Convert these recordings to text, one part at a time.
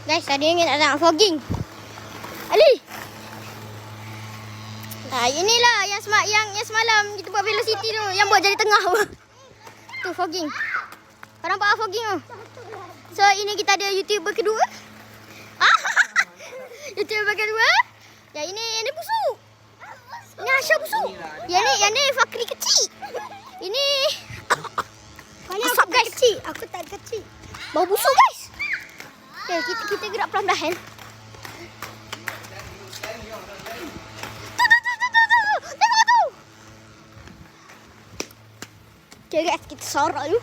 Guys, ada yang nak fogging. Ali. Inilah yang semalam kita buat velocity tu, yang buat jadi tengah tu. Tu fogging. Kau nampak fogging tu? So ini kita ada YouTuber kedua. YouTuber kedua. Yang ini busuk. Ini Asya busuk. Yang ni Fakri kecil. Ini asap guys. Kecil. Aku tak kecil. Bau busuk guys. Okay, kita gerak perlahan-lahan. Tengok tu. Okay guys, kita sorak dulu.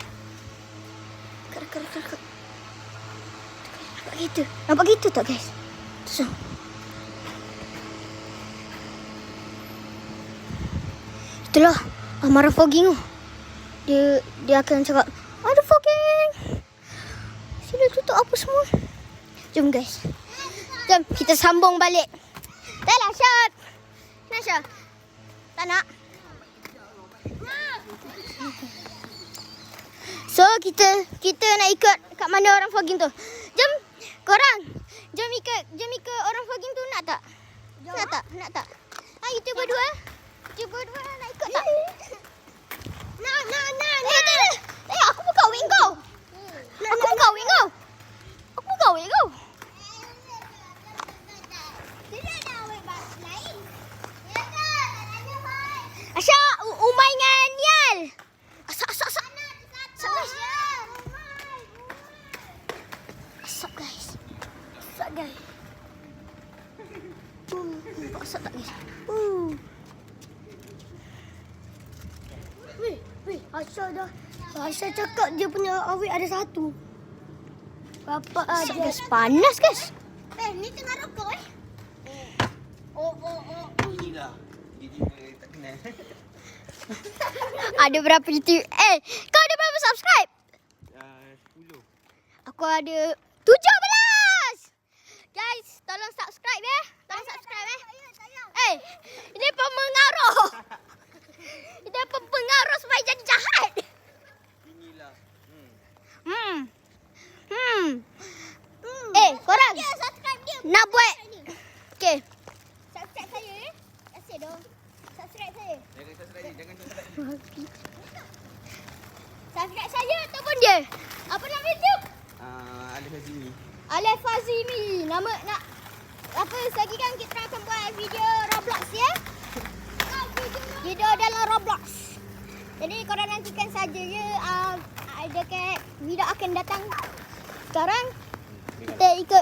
Kerak. Nampak gitu tak guys? So. Itulah amarah fogging tu. Dia akan cakap, ada fogging. Sila tutup apa semua. Jom guys. Jom kita sambung balik. Dah lah Syat. Nak Syat? Tak nak? So kita nak ikut kat mana orang fogging tu. Jom korang. Jom ikut orang fogging tu, nak tak? Nak tak? Kita berdua. Nak ikut tak? Nak. Tengok aku buka wing kau. Aku buka wing kau. Asya, Umay dengan Nial. Asap guys. Asap guys. Nampak asap tak guys? Weh, Asya cakap dia punya awet ada satu. Bapak ada. Guys, panas guys. Ni tengah rokok Inilah. Jadi tak kenal. Ada berapa YouTube? Kau ada berapa subscribe? 10. Aku ada 17. Guys, tolong subscribe ya. Ini pemengaruh. Ini pengaruh supaya jadi jahat. Inilah. Korang. Subscribe dia. Nak buat. Okey. Subscribe saya ya. Kasih dong. Subscribe saya. Jangan subscribe. Subscribe saya ataupun Dia. apa nama YouTube? Alif Fazimi. Alif Fazimi. Nama nak apa lagi kan kita akan buat video Roblox ya. Video dalam Roblox. Jadi korang nantikan saja ya. Dekat video akan datang. Sekarang kita ikut